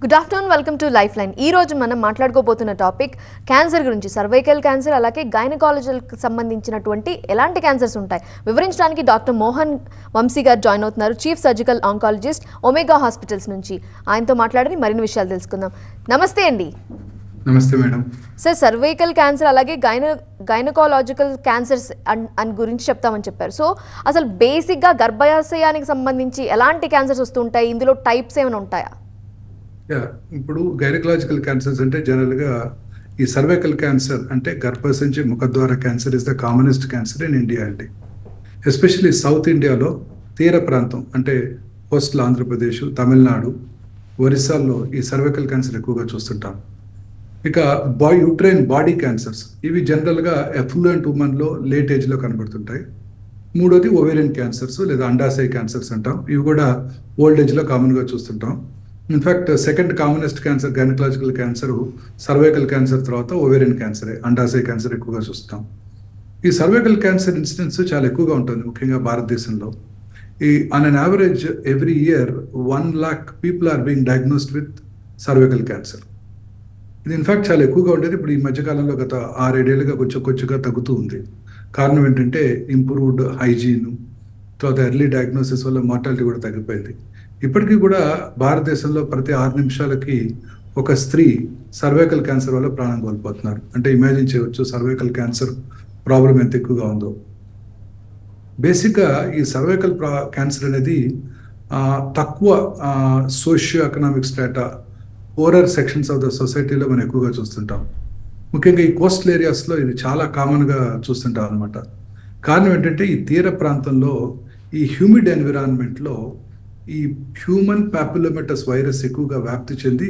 Good afternoon, welcome to life line. ఈ రోజు మనం మాట్లాడుకోబోతున్న టాపిక్ క్యాన్సర్ గురించి. సర్వైకల్ క్యాన్సర్, అలాగే గైనకాలజీకి సంబంధించినటువంటి ఎలాంటి క్యాన్సర్స్ ఉంటాయి వివరించడానికి డాక్టర్ మోహన్ వంశీ గారు జాయిన్ అవుతున్నారు, chief surgical oncologist, omega hospitals నుంచి. ఆయనతో మాట్లాడి మరిన్ని విషయాలు తెలుసుకుందాం. నమస్తే అండి. నమస్తే మేడం. సార్, సర్వైకల్ క్యాన్సర్ అలాగే గైనకాలజికల్ క్యాన్సర్స్ అని గురించి చెప్తామని చెప్పారు. సో అసలు బేసిక్గా గర్భాశయానికి సంబంధించి ఎలాంటి క్యాన్సర్స్ వస్తుంటాయి, ఇందులో టైప్స్ ఏమైనా ఉంటాయా? ఇప్పుడు గైనకలాజికల్ క్యాన్సర్స్ అంటే జనరల్గా ఈ సర్వైకల్ క్యాన్సర్ అంటే గర్భసంచి ముఖద్వార cancer is the commonest cancer in India అండి. ఎస్పెషల్లీ సౌత్ ఇండియాలో తీర ప్రాంతం అంటే కోస్టల్ ఆంధ్రప్రదేశ్, తమిళనాడు, ఒరిస్సాల్లో ఈ సర్వైకల్ క్యాన్సర్ ఎక్కువగా చూస్తుంటాం. ఇక యూట్రైన్ బాడీ క్యాన్సర్స్ ఇవి జనరల్గా ఎఫ్లూయెంట్ ఉమెన్లో లేట్ ఏజ్లో కనబడుతుంటాయి. మూడోది ఓవేరియన్ క్యాన్సర్స్ లేదా అండాశయ క్యాన్సర్స్ అంటాం. ఇవి కూడా ఓల్డ్ ఏజ్లో కామన్గా చూస్తుంటాం. In fact second commonest cancer gynaecological cancer cervical cancer తర్వాత ఓవేరియన్ క్యాన్సరే, అండాశయ క్యాన్సర్ ఎక్కువగా చూస్తాం. ఈ సర్వైకల్ క్యాన్సర్ ఇన్సిడెన్స్ చాలా ఎక్కువగా ఉంటుంది, ముఖ్యంగా భారతదేశంలో. On an average every year 1 lakh people are being diagnosed with cervical cancer. ఇది ఇన్ఫ్యాక్ట్ చాలా ఎక్కువగా ఉండేది. ఇప్పుడు ఈ మధ్యకాలంలో గత 6-7 ఏళ్ళుగా కొంచెంగా తగ్గుతూ ఉంది. కారణం ఏంటంటే ఇంప్రూవ్డ్ హైజీన్, తర్వాత ఎర్లీ డయాగ్నోసిస్ వల్ల మార్టాలిటీ కూడా తగ్గిపోయింది. ఇప్పటికీ కూడా భారతదేశంలో ప్రతి 6 నిమిషాలకి ఒక స్త్రీ సర్వైకల్ క్యాన్సర్ వల్ల ప్రాణం కోల్పోతున్నారు. అంటే ఇమాజిన్ చేయవచ్చు సర్వైకల్ క్యాన్సర్ ప్రాబ్లం ఎంత ఎక్కువగా ఉందో. బేసిక్గా ఈ సర్వైకల్ క్యాన్సర్ అనేది తక్కువ socio economic strata, poorer sections of the సొసైటీలో మనం ఎక్కువగా చూస్తుంటాం. ముఖ్యంగా ఈ కోస్టల్ ఏరియాస్లో ఇది చాలా కామన్గా చూస్తుంటాం అనమాట. కారణం ఏంటంటే ఈ తీర ప్రాంతంలో ఈ హ్యూమిడ్ ఎన్విరాన్మెంట్లో ఈ హ్యూమన్ పాపులోమెటస్ వైరస్ ఎక్కువగా వ్యాప్తి చెంది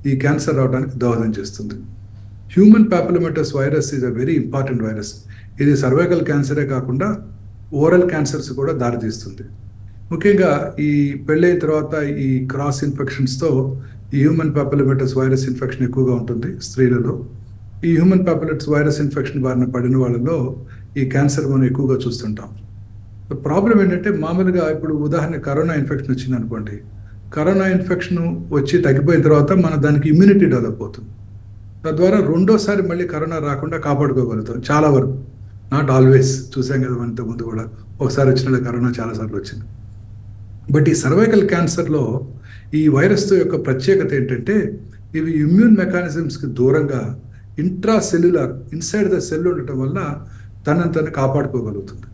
ఈ క్యాన్సర్ రావడానికి దోహదం చేస్తుంది. Human papillomatous virus is a very important virus. ఇది సర్వైకల్ క్యాన్సరే కాకుండా ఓరల్ క్యాన్సర్స్ కూడా దారితీస్తుంది. ముఖ్యంగా ఈ పెళ్ళైన తర్వాత ఈ క్రాస్ ఇన్ఫెక్షన్స్తో ఈ హ్యూమన్ పాపులోమెటస్ వైరస్ ఇన్ఫెక్షన్ ఎక్కువగా ఉంటుంది స్త్రీలలో. ఈ హ్యూమన్ పాపులోమెటస్ వైరస్ ఇన్ఫెక్షన్ బారిన పడిన వాళ్ళలో ఈ క్యాన్సర్ మనం ఎక్కువగా చూస్తుంటాం. ప్రాబ్లం ఏంటంటే మామూలుగా ఇప్పుడు ఉదాహరణ కరోనా ఇన్ఫెక్షన్ వచ్చింది అనుకోండి. కరోనా ఇన్ఫెక్షన్ వచ్చి తగ్గిపోయిన తర్వాత మన దానికి ఇమ్యూనిటీ డెవలప్ అవుతుంది. తద్వారా రెండోసారి మళ్ళీ కరోనా రాకుండా కాపాడుకోగలుగుతాం చాలా వరకు. నాట్ ఆల్వేస్, చూసాం కదా మన ముందు కూడా ఒకసారి వచ్చిన కరోనా చాలాసార్లు వచ్చింది. బట్ ఈ సర్వైకల్ క్యాన్సర్లో ఈ వైరస్ యొక్క ప్రత్యేకత ఏంటంటే ఇవి ఇమ్యూన్ మెకానిజమ్స్కి దూరంగా ఇంట్రాసెల్యులర్ ఇన్సైడ్ ద సెల్ ఉండటం వల్ల తనను కాపాడుకోగలుగుతుంది.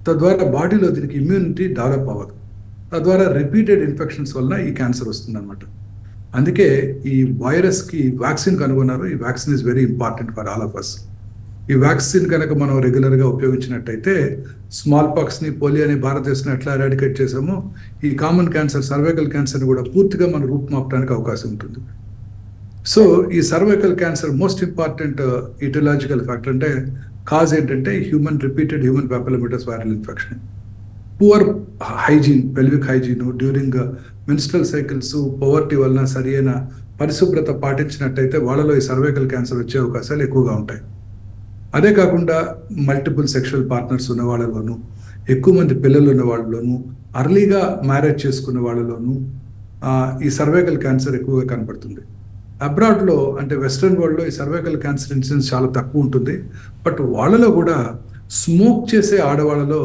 తద్వారా బాడీలో దీనికి ఇమ్యూనిటీ డెవలప్ అవ్వదు. తద్వారా రిపీటెడ్ ఇన్ఫెక్షన్స్ వల్ల ఈ క్యాన్సర్ వస్తుందన్నమాట. అందుకే ఈ వైరస్కి వ్యాక్సిన్ కనుగొన్నారు. ఈ vaccine is very important for all of us. ఈ వ్యాక్సిన్ కనుక మనం రెగ్యులర్గా ఉపయోగించినట్టయితే స్మాల్ పాక్స్ని, పోలియోని భారతదేశంలో ఎట్లా ఎరాడికేట్ చేసామో ఈ కామన్ క్యాన్సర్ సర్వైకల్ క్యాన్సర్ని కూడా పూర్తిగా మనం రూపుమాపడానికి అవకాశం ఉంటుంది. సో ఈ cervical cancer most important etiological factor అంటే కాజ్ ఏంటంటే repeated human papillomatous viral infection, poor hygiene, pelvic hygiene during menstrual cycles, poverty వలన సరైన పరిశుభ్రత పాటించినట్టయితే వాళ్ళలో ఈ సర్వైకల్ క్యాన్సర్ వచ్చే అవకాశాలు ఎక్కువగా ఉంటాయి. అదే కాకుండా మల్టిపుల్ సెక్షువల్ పార్ట్నర్స్ ఉన్న వాళ్ళలోనూ, ఎక్కువ మంది పిల్లలు ఉన్న వాళ్ళలోనూ, అర్లీగా మ్యారేజ్ చేసుకున్న వాళ్ళలోనూ ఈ సర్వైకల్ క్యాన్సర్ ఎక్కువగా కనపడుతుంది. అబ్రాడ్లో అంటే వెస్ట్రన్ వరల్డ్లో ఈ సర్వైకల్ క్యాన్సర్ ఇన్సిడెన్స్ చాలా తక్కువ ఉంటుంది. బట్ వాళ్ళలో కూడా స్మోక్ చేసే ఆడవాళ్ళలో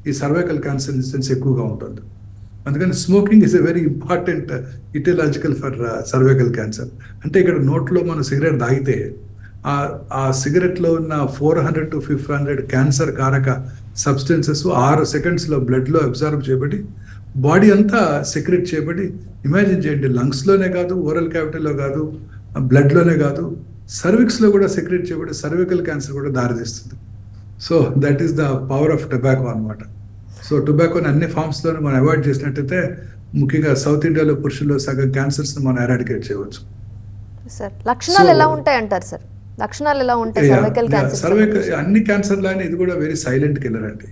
ఈ సర్వైకల్ క్యాన్సర్ ఇన్సిడెన్స్ ఎక్కువగా ఉంటుంది. అందుకని smoking is a very important etiological for cervical cancer. అంటే ఇక్కడ నోట్లో మనం సిగరెట్ తాగితే ఆ సిగరెట్లో ఉన్న 400 to 500 క్యాన్సర్ కారక సబ్స్టెన్సెస్ 6 సెకండ్స్లో బ్లడ్లో అబ్జర్వ్ చేయబడి బాడీ అంతా సెక్రెట్ చేయబడి, ఇమాజిన్ చేయండి, లంగ్స్లోనే కాదు, ఓరల్ క్యావిటీలో కాదు, బ్లడ్లోనే కాదు, సర్విక్స్లో కూడా సెక్రెట్ చేయబడి సర్వికల్ క్యాన్సర్ కూడా దారితీస్తుంది. So that is the power of tobacco అనమాట. సో టొబాకోని అన్ని ఫామ్స్లోనూ మనం అవాయిడ్ చేసినట్టయితే ముఖ్యంగా సౌత్ ఇండియాలో పురుషుల్లో సగం క్యాన్సర్స్ని మనం ఎరాడికేట్ చేయవచ్చు. సార్, లక్షణాలు ఎలా ఉంటాయి అంటారు సార్? లక్షణాలు ఎలా ఉంటాయి సర్వైకల్ క్యాన్సర్? సర్వైకల్ అన్ని క్యాన్సర్లానే ఇది కూడా వెరీ సైలెంట్ కిల్లర్ అండి.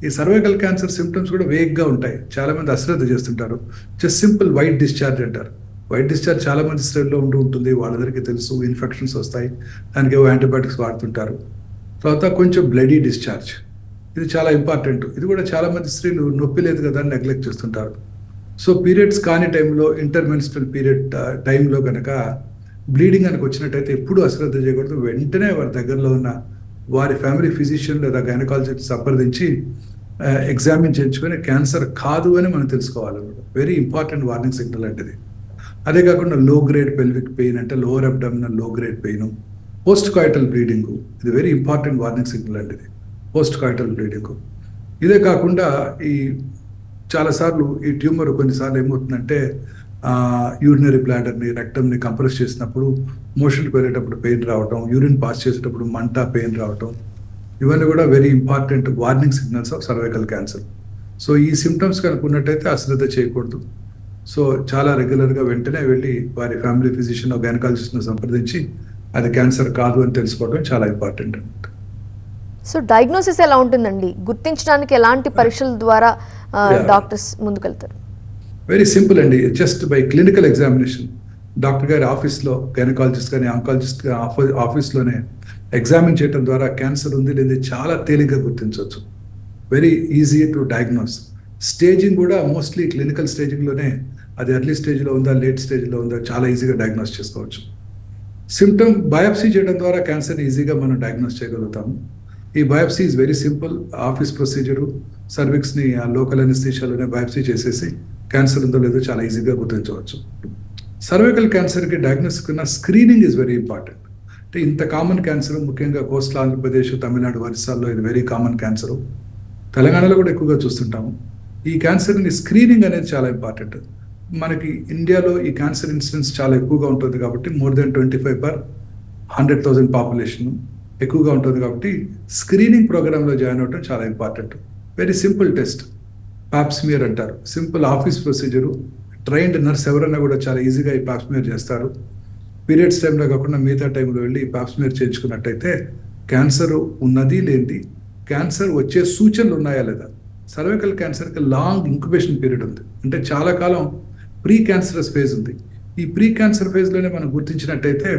ఈ సర్వైకల్ క్యాన్సర్ సిమ్టమ్స్ కూడా వేగ్గా ఉంటాయి. చాలా మంది అశ్రద్ధ చేస్తుంటారు. జస్ట్ సింపుల్ వైట్ డిశ్చార్జ్ అంటారు. వైట్ డిశ్చార్జ్ చాలా మంది స్త్రీల్లో ఉంటుంది, వాళ్ళందరికీ తెలుసు. ఇన్ఫెక్షన్స్ వస్తాయి, దానికి ఏవో యాంటీబయాటిక్స్ వాడుతుంటారు. తర్వాత కొంచెం బ్లడీ డిశ్చార్జ్, ఇది చాలా ఇంపార్టెంట్. ఇది కూడా చాలా మంది స్త్రీలు నొప్పి లేదు కదా అని నెగ్లెక్ట్ చేస్తుంటారు. సో పీరియడ్స్ కాని టైంలో, ఇంటర్మెన్స్ట్రల్ పీరియడ్ టైంలో కనుక బ్లీడింగ్ కనుక వచ్చినట్టయితే ఎప్పుడూ అశ్రద్ధ చేయకూడదు. వెంటనే వారి దగ్గరలో ఉన్న వారి ఫ్యామిలీ ఫిజిషియన్ లేదా గైనకాలజిస్ట్ సంప్రదించి ఎగ్జామిన్ చేయించుకొని క్యాన్సర్ కాదు అని మనం తెలుసుకోవాలన్నమాట. వెరీ ఇంపార్టెంట్ వార్నింగ్ సిగ్నల్ అంటే. అదే కాకుండా లో గ్రేడ్ పెల్విక్ పెయిన్ అంటే లోవర్ అబ్డామినల్ లో grade pain, post coital bleeding, ఇది వెరీ ఇంపార్టెంట్ వార్నింగ్ సిగ్నల్ అంటే ఇది, పోస్ట్ కాయిటల్ బ్లీడింగ్. ఇదే కాకుండా ఈ చాలాసార్లు ఈ ట్యూమర్ కొన్నిసార్లు ఏమవుతుందంటే యూరినరీ బ్లాడర్ని, రెక్టమ్ని కంప్రెస్ చేసినప్పుడు, మోషన్కి వెళ్ళేటప్పుడు పెయిన్ రావటం, యూరిన్ పాస్ చేసేటప్పుడు మంట, పెయిన్ రావటం, ఇవన్నీ కూడా very important warning signals of cervical cancer. So ఈ సిమ్టమ్స్ కనుక ఉన్నట్టయితే అశ్రద్ధ చేయకూడదు. సో చాలా రెగ్యులర్గా వెంటనే వెళ్ళి వారి ఫ్యామిలీ ఫిజిషియన్, గైనకాలజిస్ట్ను సంప్రదించి అది క్యాన్సర్ కాదు అని తెలుసుకోవడం చాలా ఇంపార్టెంట్ అన్నమాట. సో డయాగ్నోసిస్ ఎలా ఉంటుందండి? గుర్తించడానికి ఎలాంటి పరీక్షల ద్వారా డాక్టర్స్ ముందుకెళ్తారు? వెరీ సింపుల్ అండి. Just by clinical examination, doctor గారి ఆఫీస్లో, గైనకాలజిస్ట్ కానీ ఆంకాలజిస్ట్ ఆఫీస్లోనే ఎగ్జామిన్ చేయడం ద్వారా క్యాన్సర్ ఉంది లేదా చాలా తేలిగ్గా గుర్తించవచ్చు. Very easy to diagnose. Staging కూడా మోస్ట్లీ క్లినికల్ స్టేజింగ్లోనే, అది ఎర్లీ స్టేజ్లో ఉందా, లేట్ స్టేజ్లో ఉందా చాలా ఈజీగా డయాగ్నోస్ చేసుకోవచ్చు. సిమ్టమ్ బయాప్సీ చేయడం ద్వారా క్యాన్సర్ని ఈజీగా మనం డయాగ్నోస్ చేయగలుగుతాము. ఈ biopsy is very simple. Office procedure, సర్విక్స్ని లోకల్ అనెస్థీషియాలోనే బయాప్సీ చేసేసి క్యాన్సర్ ఉందో లేదో చాలా ఈజీగా గుర్తించవచ్చు. సర్వైకల్ క్యాన్సర్కి డయాగ్నోస్ కన్నా స్క్రీనింగ్ ఈజ్ వెరీ ఇంపార్టెంట్. అంటే ఇంత కామన్ క్యాన్సర్, ముఖ్యంగా కోస్టల్ ఆంధ్రప్రదేశ్, తమిళనాడు, ఒరిస్సాల్లో ఇది వెరీ కామన్ క్యాన్సర్. తెలంగాణలో కూడా ఎక్కువగా చూస్తుంటాము. ఈ క్యాన్సర్ని స్క్రీనింగ్ అనేది చాలా ఇంపార్టెంట్. మనకి ఇండియాలో ఈ క్యాన్సర్ ఇన్సిడెన్స్ చాలా ఎక్కువగా ఉంటుంది కాబట్టి మోర్ దెన్ 25/100,000 పాపులేషన్ ఎక్కువగా ఉంటుంది కాబట్టి స్క్రీనింగ్ ప్రోగ్రాంలో జాయిన్ అవ్వడం చాలా important. Very simple test, pap smear అంటారు. Simple office procedure. Trained nurse ఎవరైనా కూడా చాలా ఈజీగా ఈ పాప్స్మియర్ చేస్తారు. పీరియడ్స్ టైంలో కాకుండా మిగతా టైంలో వెళ్ళి పాప్స్మియర్ చేయించుకున్నట్టయితే క్యాన్సర్ ఉన్నది లేనిది, క్యాన్సర్ వచ్చే సూచనలు ఉన్నాయా లేదా. సర్వైకల్ క్యాన్సర్కి లాంగ్ ఇంక్యుబేషన్ పీరియడ్ ఉంది. అంటే చాలా కాలం ప్రీ క్యాన్సరస్ ఫేజ్ ఉంది. ఈ ప్రీ క్యాన్సర్ ఫేజ్లోనే మనం గుర్తించినట్టయితే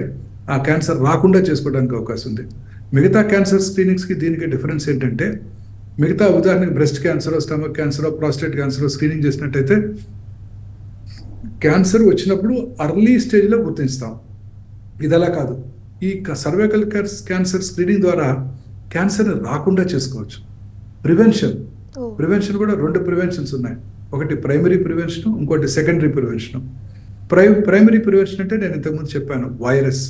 ఆ క్యాన్సర్ రాకుండా చేసుకోవడానికి అవకాశం ఉంది. మిగతా క్యాన్సర్ స్క్రీనింగ్స్కి దీనికి డిఫరెన్స్ ఏంటంటే, మిగతా ఉదాహరణకి breast cancer, stomach cancer, prostate cancer screening చేసినట్టయితే క్యాన్సర్ వచ్చినప్పుడు అర్లీ స్టేజ్లో గుర్తిస్తాం. ఇది అలా కాదు. ఈ సర్వైకల్ క్యాన్సర్ స్క్రీనింగ్ ద్వారా క్యాన్సర్ని రాకుండా చేసుకోవచ్చు. ప్రివెన్షన్ కూడా 2 ప్రివెన్షన్స్ ఉన్నాయి. ఒకటి ప్రైమరీ ప్రివెన్షన్, ఇంకోటి సెకండరీ ప్రివెన్షన్. ప్రైమరీ ప్రివెన్షన్ అంటే నేను ఇంతకుముందు చెప్పాను, వైరస్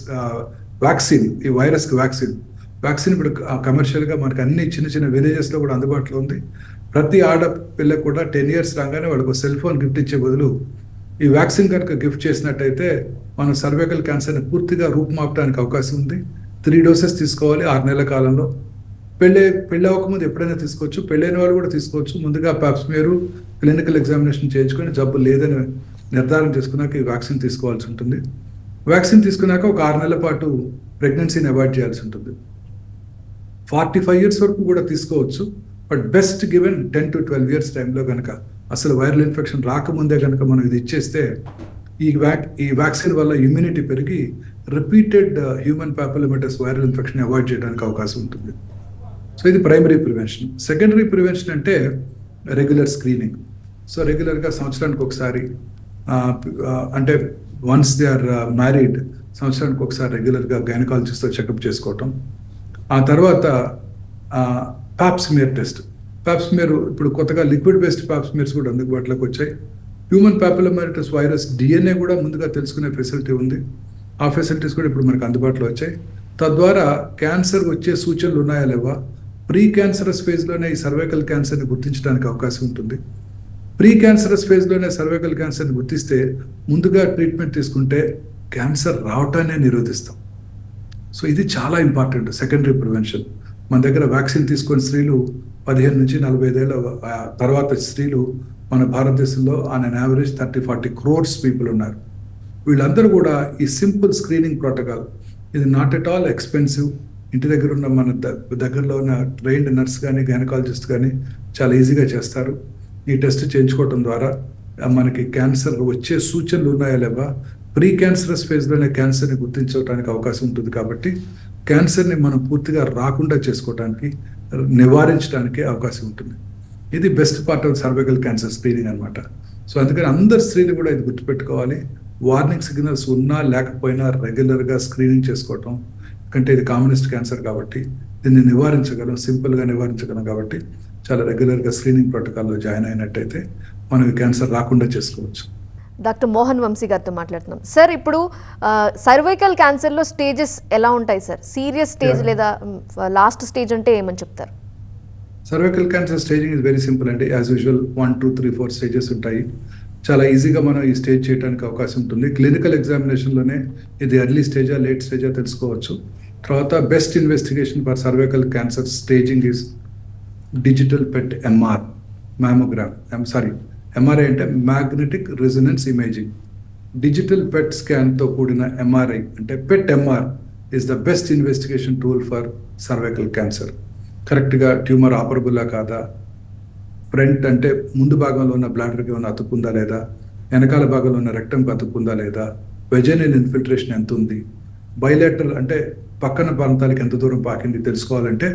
వ్యాక్సిన్. ఈ వైరస్కి వ్యాక్సిన్ ఇప్పుడు కమర్షియల్గా మనకి అన్ని చిన్న చిన్న విలేజెస్లో కూడా అందుబాటులో ఉంది. ప్రతి ఆడపిల్లకు కూడా 10 years రాగానే వాళ్ళకు సెల్ ఫోన్ గిఫ్ట్ ఇచ్చే బదులు ఈ వ్యాక్సిన్ కనుక గిఫ్ట్ చేసినట్టయితే మనం సర్వైకల్ క్యాన్సర్ని పూర్తిగా రూపుమాపడానికి అవకాశం ఉంది. 3 doses తీసుకోవాలి 6 నెలల కాలంలో. పెళ్ళి అవ్వకముందు ఎప్పుడైనా తీసుకోవచ్చు, పెళ్ళైన వాళ్ళు కూడా తీసుకోవచ్చు. ముందుగా పాప్స్మియర్, క్లినికల్ ఎగ్జామినేషన్ చేయించుకొని జబ్బు లేదని నిర్ధారణ చేసుకున్నాక ఈ వ్యాక్సిన్ తీసుకోవాల్సి ఉంటుంది. వ్యాక్సిన్ తీసుకున్నాక ఒక 6 నెలల పాటు ప్రెగ్నెన్సీని అవాయిడ్ చేయాల్సి ఉంటుంది. 45 years వరకు కూడా తీసుకోవచ్చు. But best given 10 to 12 years టైంలో కనుక అసలు వైరల్ ఇన్ఫెక్షన్ రాకముందే కనుక మనం ఇది ఇచ్చేస్తే ఈ వ్యాక్సిన్ వల్ల ఇమ్యూనిటీ పెరిగి repeated human papillomatous viral infection avoid చేయడానికి అవకాశం ఉంటుంది. సో ఇది ప్రైమరీ ప్రివెన్షన్. సెకండరీ ప్రివెన్షన్ అంటే రెగ్యులర్ స్క్రీనింగ్. సో రెగ్యులర్గా సంవత్సరానికి ఒకసారి, అంటే వన్స్ దే ఆర్ మ్యారీడ్, సంవత్సరానికి ఒకసారి రెగ్యులర్గా గైనకాలజిస్ట్తో చెకప్ చేసుకోవటం. ఆ తర్వాత పాప్స్మియర్ టెస్ట్. పాప్స్మియర్ ఇప్పుడు కొత్తగా లిక్విడ్ బేస్డ్ పాప్స్మియర్స్ కూడా అందుబాటులోకి వచ్చాయి. హ్యూమన్ పాపులోమాటస్ వైరస్ DNA కూడా ముందుగా తెలుసుకునే ఫెసిలిటీ ఉంది. ఆ ఫెసిలిటీస్ కూడా ఇప్పుడు మనకు అందుబాటులో వచ్చాయి. తద్వారా క్యాన్సర్ వచ్చే సూచనలు ఉన్నాయా లేవా, ప్రీ క్యాన్సరస్ ఫేజ్లోనే ఈ సర్వైకల్ క్యాన్సర్ని గుర్తించడానికి అవకాశం ఉంటుంది. ప్రీ క్యాన్సరస్ ఫేజ్లోనే సర్వైకల్ క్యాన్సర్ని గుర్తిస్తే ముందుగా ట్రీట్మెంట్ తీసుకుంటే క్యాన్సర్ రావటాన్ని నిరోధిస్తాం. సో ఇది చాలా ఇంపార్టెంట్ సెకండరీ ప్రివెన్షన్. మన దగ్గర వ్యాక్సిన్ తీసుకొని స్త్రీలు 15 నుంచి 45 ఏళ్ళ తర్వాత స్త్రీలు మన భారతదేశంలో on an average 30-40 crores people ఉన్నారు. వీళ్ళందరూ కూడా ఈ సింపుల్ స్క్రీనింగ్ ప్రోటోకాల్, ఇది నాట్ ఎట్ ఆల్ ఎక్స్పెన్సివ్. ఇంటి దగ్గర ఉన్న మన దగ్గరలో ఉన్న ట్రైన్డ్ నర్స్ కానీ గైనకాలజిస్ట్ కానీ చాలా ఈజీగా చేస్తారు. ఈ టెస్ట్ చేయించుకోవటం ద్వారా మనకి క్యాన్సర్ వచ్చే సూచనలు ఉన్నాయా లేవా, ప్రీ క్యాన్సరస్ ఫేజ్లోనే క్యాన్సర్ని గుర్తించడానికి అవకాశం ఉంటుంది. కాబట్టి క్యాన్సర్ని మనం పూర్తిగా రాకుండా చేసుకోవడానికి, నివారించడానికి అవకాశం ఉంటుంది. ఇది best part of cervical cancer screening అనమాట. సో అందుకని అందరు స్త్రీలు కూడా ఇది గుర్తుపెట్టుకోవాలి. వార్నింగ్ సిగ్నల్స్ ఉన్నా లేకపోయినా రెగ్యులర్గా స్క్రీనింగ్ చేసుకోవటం, ఎందుకంటే ఇది కామనెస్ట్ క్యాన్సర్ కాబట్టి దీన్ని నివారించగలం, సింపుల్గా నివారించగలం కాబట్టి చాలా రెగ్యులర్గా స్క్రీనింగ్ ప్రోటోకాల్లో జాయిన్ అయినట్టయితే మనం ఈ క్యాన్సర్ రాకుండా చేసుకోవచ్చు. డాక్టర్ మోహన్ వంశీ గారితో మాట్లాడుతున్నాం. సార్, ఇప్పుడు సర్వైకల్ క్యాన్సర్లో స్టేజెస్ ఎలా ఉంటాయి సార్? సీరియస్ స్టేజ్ లేదా లాస్ట్ స్టేజ్ అంటే ఏమని చెప్తారు? Cervical cancer staging is very simple అండి. యాజ్ యూజువల్ 1, 2, 3, 4 స్టేజెస్ ఉంటాయి. చాలా ఈజీగా మనం ఈ స్టేజ్ చేయడానికి అవకాశం ఉంటుంది. క్లినికల్ ఎగ్జామినేషన్లోనే ఇది ఎర్లీ స్టేజా లేట్ స్టేజా తెలుసుకోవచ్చు. తర్వాత best investigation for cervical cancer staging is digital PET MR mammogram. MRI అంటే magnetic resonance imaging. Digital PET స్కాన్తో కూడిన ఎంఆర్ఐ అంటే PET MR is the best investigation tool for cervical cancer. కరెక్ట్గా tumour ఆపరబుల్లా కాదా, ఫ్రంట్ అంటే ముందు భాగంలో ఉన్న బ్లాడర్కి ఏమైనా అతుక్కుందా లేదా, వెనకాల భాగంలో ఉన్న రెక్టంకి అతుక్కుందా లేదా, వెజైనల్ ఇన్ఫిల్ట్రేషన్ ఎంత ఉంది, బైలేటరల్ అంటే పక్కన ప్రాంతాలకు ఎంత దూరం పాకింది తెలుసుకోవాలంటే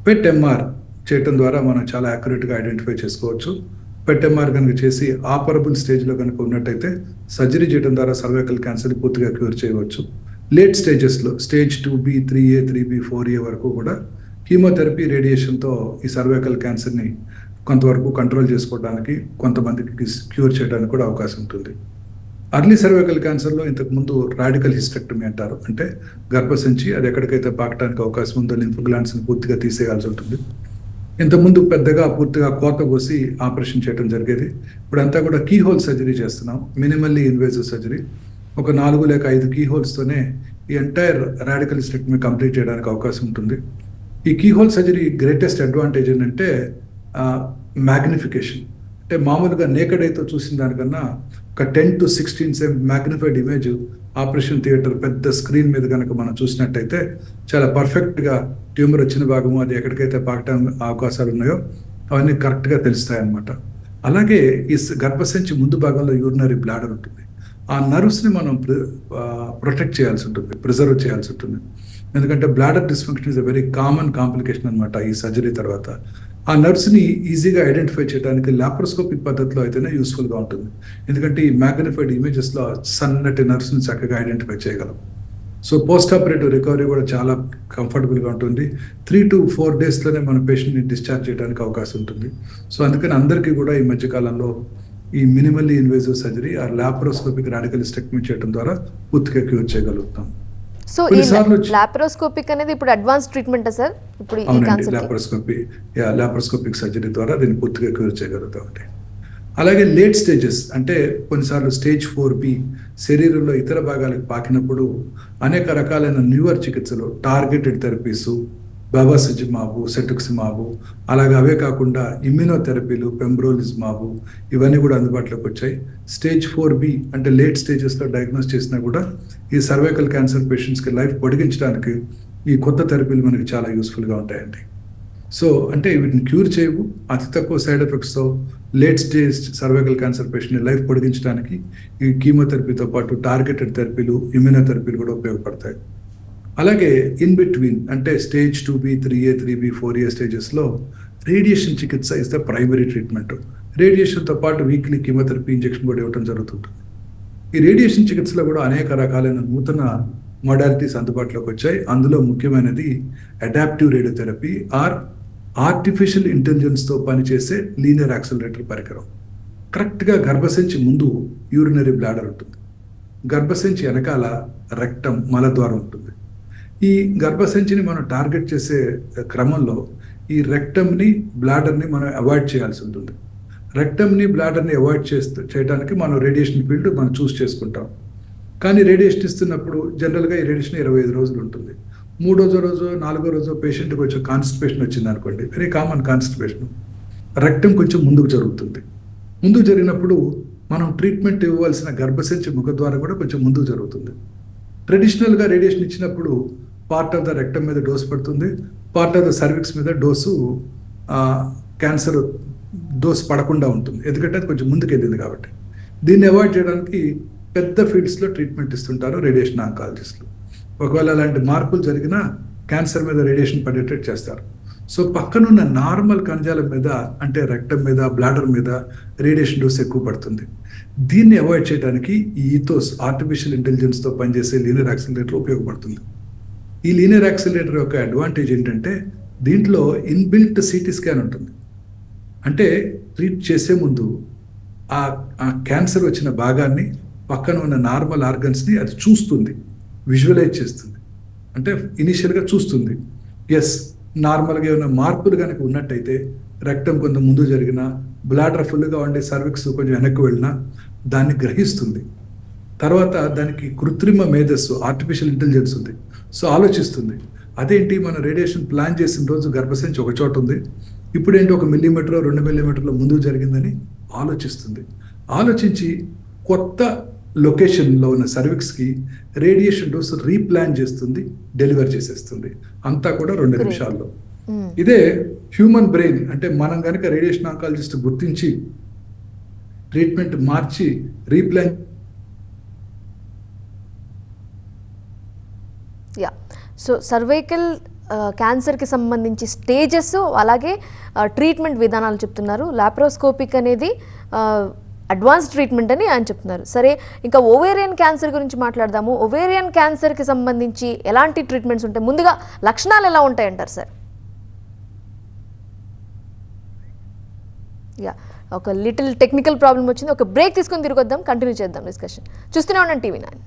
పెట్ ఎంఆర్ చేయటం ద్వారా మనం చాలా యాక్యురేట్గా ఐడెంటిఫై చేసుకోవచ్చు. పెట్ ఎంఆర్ కనుక చేసి ఆపరబుల్ స్టేజ్లో కనుక ఉన్నట్టయితే సర్జరీ చేయడం ద్వారా సర్వైకల్ క్యాన్సర్ పూర్తిగా క్యూర్ చేయవచ్చు. లేట్ స్టేజెస్లో stage 2B, 3A, 3B, 4A వరకు కూడా కీమోథెరపీ, రేడియేషన్తో ఈ సర్వైకల్ క్యాన్సర్ని కొంతవరకు కంట్రోల్ చేసుకోవడానికి, కొంతమందికి క్యూర్ చేయడానికి కూడా అవకాశం ఉంటుంది. అర్లీ సర్వైకల్ క్యాన్సర్లో ఇంతకుముందు రాడికల్ హిస్టెక్టమీ అంటారు. అంటే గర్భసంచి అది ఎక్కడికైతే పాకడానికి అవకాశం ఉందో లింఫ్ గ్లాండ్స్ని పూర్తిగా తీసేయాల్సి ఉంటుంది. ఇంతకుముందు పెద్దగా పూర్తిగా కోత పోసి ఆపరేషన్ చేయడం జరిగేది. ఇప్పుడంతా కూడా కీ హోల్ సర్జరీ చేస్తున్నాం, మినిమల్లీ ఇన్వేజివ్ సర్జరీ. ఒక 4 లేక 5 కీ హోల్స్తోనే ఈ ఎంటైర్ రాడికల్ హిస్టెక్టమీ కంప్లీట్ చేయడానికి అవకాశం ఉంటుంది. ఈ keyhole surgery greatest advantage ఏంటంటే మ్యాగ్నిఫికేషన్. అంటే మామూలుగా నేకెడ్ అయితే చూసిన దానికన్నా ఒక 10 to 16 magnified image operation theatre పెద్ద స్క్రీన్ మీద కనుక మనం చూసినట్టయితే చాలా పర్ఫెక్ట్గా ట్యూమర్ వచ్చిన భాగము, అది ఎక్కడికైతే పాకడానికి అవకాశాలు ఉన్నాయో అవన్నీ కరెక్ట్గా తెలుస్తాయి అన్నమాట. అలాగే ఈ గర్భసంచి ముందు భాగంలో యూరినరీ బ్లాడర్ ఉంటుంది. ఆ నర్వ్స్ని మనం ప్రొటెక్ట్ చేయాల్సి ఉంటుంది, ప్రిజర్వ్ చేయాల్సి ఉంటుంది. ఎందుకంటే bladder dysfunction is a very common complication అనమాట ఈ సర్జరీ తర్వాత. ఆ నర్వ్స్ని ఈజీగా ఐడెంటిఫై చేయడానికి లాప్రోస్కోపిక్ పద్ధతిలో అయితేనే యూస్ఫుల్గా ఉంటుంది. ఎందుకంటే ఈ మ్యాగ్నిఫైడ్ ఇమేజెస్లో సన్నటి నర్వ్స్ని చక్కగా ఐడెంటిఫై చేయగలం. సో పోస్ట్ ఆపరేటివ్ రికవరీ కూడా చాలా కంఫర్టబుల్గా ఉంటుంది. 3 to 4 డేస్లోనే మన పేషెంట్ని డిశ్చార్జ్ చేయడానికి అవకాశం ఉంటుంది. సో అందుకని అందరికీ కూడా ఈ మధ్యకాలంలో ఈ మినిమల్లీ ఇన్వేజివ్ సర్జరీ ఆ లాప్రోస్కోపిక్ రాడికల్ హిస్టెక్టమీ చేయడం ద్వారా పూర్తిగా క్యూర్ చేయగలుగుతాం. సో ఈ లాప్రోస్కోపిక్ అనేది ఇప్పుడు అడ్వాన్స్ ట్రీట్మెంట్ సార్? ఇప్పుడు ఈ క్యాన్సర్ లాప్రోస్కోపిక్ సర్జరీ ద్వారా దీన్ని పూర్తిగా క్యూర్ చేయగలుగుతామండి. అలాగే లేట్ స్టేజెస్ అంటే కొన్నిసార్లు స్టేజ్ 4B శరీరంలో ఇతర భాగాలకు పాకినప్పుడు అనేక రకాలైన న్యూవర్ చికిత్సలు, టార్గెటెడ్ థెరపీసు, బెవాసిజిమాబు, సెటుక్సిమాబు, అలాగే అవే కాకుండా ఇమ్యూనోథెరపీలు, పెంబ్రోలిజిమాబు ఇవన్నీ కూడా అందుబాటులోకి వచ్చాయి. స్టేజ్ 4B అంటే లేట్ స్టేజెస్లో డయాగ్నోస్ చేసినా కూడా ఈ సర్వైకల్ క్యాన్సర్ పేషెంట్స్కి లైఫ్ పొడిగించడానికి ఈ కొత్త థెరపీలు మనకి చాలా యూస్ఫుల్గా ఉంటాయండి. సో అంటే వీటిని క్యూర్ చేయవు, అతి తక్కువ సైడ్ ఎఫెక్ట్స్తో లేట్ స్టేజ్ సర్వైకల్ క్యాన్సర్ పేషెంట్ని లైఫ్ పొడిగించడానికి ఈ కీమోథెరపీతో పాటు టార్గెటెడ్ థెరపీలు, ఇమ్యూనోథెరపీలు కూడా ఉపయోగపడతాయి. అలాగే ఇన్ బిట్వీన్ అంటే stage 2B, 3A, 3B, 4A స్టేజెస్లో రేడియేషన్ చికిత్స ఇస్ ద ప్రైమరీ ట్రీట్మెంట్. రేడియేషన్తో పాటు వీక్లీ కీమోథెరపీ ఇంజెక్షన్ కూడా ఇవ్వడం జరుగుతుంటుంది. ఈ రేడియేషన్ చికిత్సలో కూడా అనేక రకాలైన నూతన మోడాలిటీస్ అందుబాటులోకి వచ్చాయి. అందులో ముఖ్యమైనది అడాప్టివ్ రేడియోథెరపీ ఆర్ ఆర్టిఫిషియల్ ఇంటెలిజెన్స్తో పనిచేసే లీనియర్ యాక్సిలరేటర్ పరికరం. కరెక్ట్గా గర్భసంచి ముందు యూరినరీ బ్లాడర్ ఉంటుంది, గర్భసంచి వెనకాల రెక్టం మలద్వారం ఉంటుంది. ఈ గర్భసంచిని మనం టార్గెట్ చేసే క్రమంలో ఈ రెక్టమ్ని, బ్లాడర్ని మనం అవాయిడ్ చేయాల్సి ఉంటుంది. రెక్టమ్ని, బ్లాడర్ని అవాయిడ్ చేయడానికి మనం రేడియేషన్ ఫీల్డ్ మనం చూస్ చేసుకుంటాం. కానీ రేడియేషన్ ఇస్తున్నప్పుడు జనరల్గా ఈ రేడియేషన్ 25 రోజులు ఉంటుంది. 3వ రోజు 4వ రోజు పేషెంట్కి కొంచెం కాన్స్టిపేషన్ వచ్చింది అనుకోండి, వెరీ కామన్ కాన్స్టిపేషన్, రెక్టం కొంచెం ముందుకు జరుగుతుంది. ముందుకు జరిగినప్పుడు మనం ట్రీట్మెంట్ ఇవ్వవలసిన గర్భసంచి ముఖద్వారం కూడా కొంచెం ముందుకు జరుగుతుంది. ట్రెడిషనల్గా రేడియేషన్ ఇచ్చినప్పుడు పార్ట్ ఆఫ్ ద రెక్టమ్ మీద డోసు పడుతుంది, పార్ట్ ఆఫ్ ద సర్విక్స్ మీద క్యాన్సర్ డోసు పడకుండా ఉంటుంది, ఎందుకంటే అది కొంచెం ముందుకు వెళ్ళింది కాబట్టి. దీన్ని అవాయిడ్ చేయడానికి పెద్ద ఫీల్డ్స్లో ట్రీట్మెంట్ ఇస్తుంటారు రేడియేషన్ ఆంకాలజిస్టులు. ఒకవేళ అలాంటి మార్పులు జరిగినా క్యాన్సర్ మీద రేడియేషన్ పడేటట్టు చేస్తారు. సో పక్కనున్న నార్మల్ కణజాలం మీద అంటే రెక్టమ్ మీద బ్లాడర్ మీద రేడియేషన్ డోస్ ఎక్కువ పడుతుంది. దీన్ని అవాయిడ్ చేయడానికి ఈ ఈథోస్ ఆర్టిఫిషియల్ ఇంటెలిజెన్స్తో పనిచేసే లీనియర్ యాక్సిలరేటర్ ఉపయోగపడుతుంది. ఈ లీనియర్ యాక్సిలరేటర్ యొక్క అడ్వాంటేజ్ ఏంటంటే దీంట్లో ఇన్బిల్ట్ సిటీ స్కాన్ ఉంటుంది. అంటే ట్రీట్ చేసే ముందు ఆ క్యాన్సర్ వచ్చిన భాగాన్ని పక్కన ఉన్న నార్మల్ ఆర్గన్స్ని అది చూస్తుంది, విజువలైజ్ చేస్తుంది. అంటే ఇనిషియల్గా చూస్తుంది, ఎస్ నార్మల్గా ఏమైనా మార్పులు కనుక ఉన్నట్టయితే రక్తం కొంత ముందు జరిగినా, బ్లాడర్ ఫుల్గా ఉండే సర్విక్స్ కొంచెం వెనక్కి వెళ్ళినా దాన్ని గ్రహిస్తుంది. తర్వాత దానికి కృత్రిమ మేధస్సు ఆర్టిఫిషియల్ ఇంటెలిజెన్స్ ఉంది. సో ఆలోచిస్తుంది, అదేంటి మన రేడియేషన్ ప్లాన్ చేసిన రోజు గర్భసంచి ఒక చోట ఉంది, ఇప్పుడేంటి 1 మిల్లీమీటర్ 2 మిల్లీమీటర్ల ముందు జరిగిందని ఆలోచిస్తుంది. ఆలోచించి కొత్త లొకేషన్లో ఉన్న సర్విక్స్కి రేడియేషన్ డోస్ రీప్లాన్ చేస్తుంది, డెలివర్ చేసేస్తుంది. అంతా కూడా 2 నిమిషాల్లో. ఇదే హ్యూమన్ బ్రెయిన్ అంటే మనం కనుక రేడియేషన్ ఆంకాలజిస్ట్ గుర్తించి ట్రీట్మెంట్ మార్చి రీప్లాన్. యా, సో సర్వైకల్ క్యాన్సర్కి సంబంధించి స్టేజెస్ అలాగే ట్రీట్మెంట్ విధానాలు చెప్తున్నారు. లాప్రోస్కోపిక్ అనేది అడ్వాన్స్ ట్రీట్మెంట్ అని ఆయన చెప్తున్నారు. సరే, ఇంకా ఓవేరియన్ క్యాన్సర్ గురించి మాట్లాడదాము. ఓవేరియన్ క్యాన్సర్కి సంబంధించి ఎలాంటి ట్రీట్మెంట్స్ ఉంటాయి, ముందుగా లక్షణాలు ఎలా ఉంటాయంటారు సార్? యా, ఒక లిటిల్ టెక్నికల్ ప్రాబ్లం వచ్చింది. ఒక బ్రేక్ తీసుకొని తిరిగి వద్దాం, కంటిన్యూ చేద్దాం డిస్కషన్. చూస్తూనే ఉండండి TV9.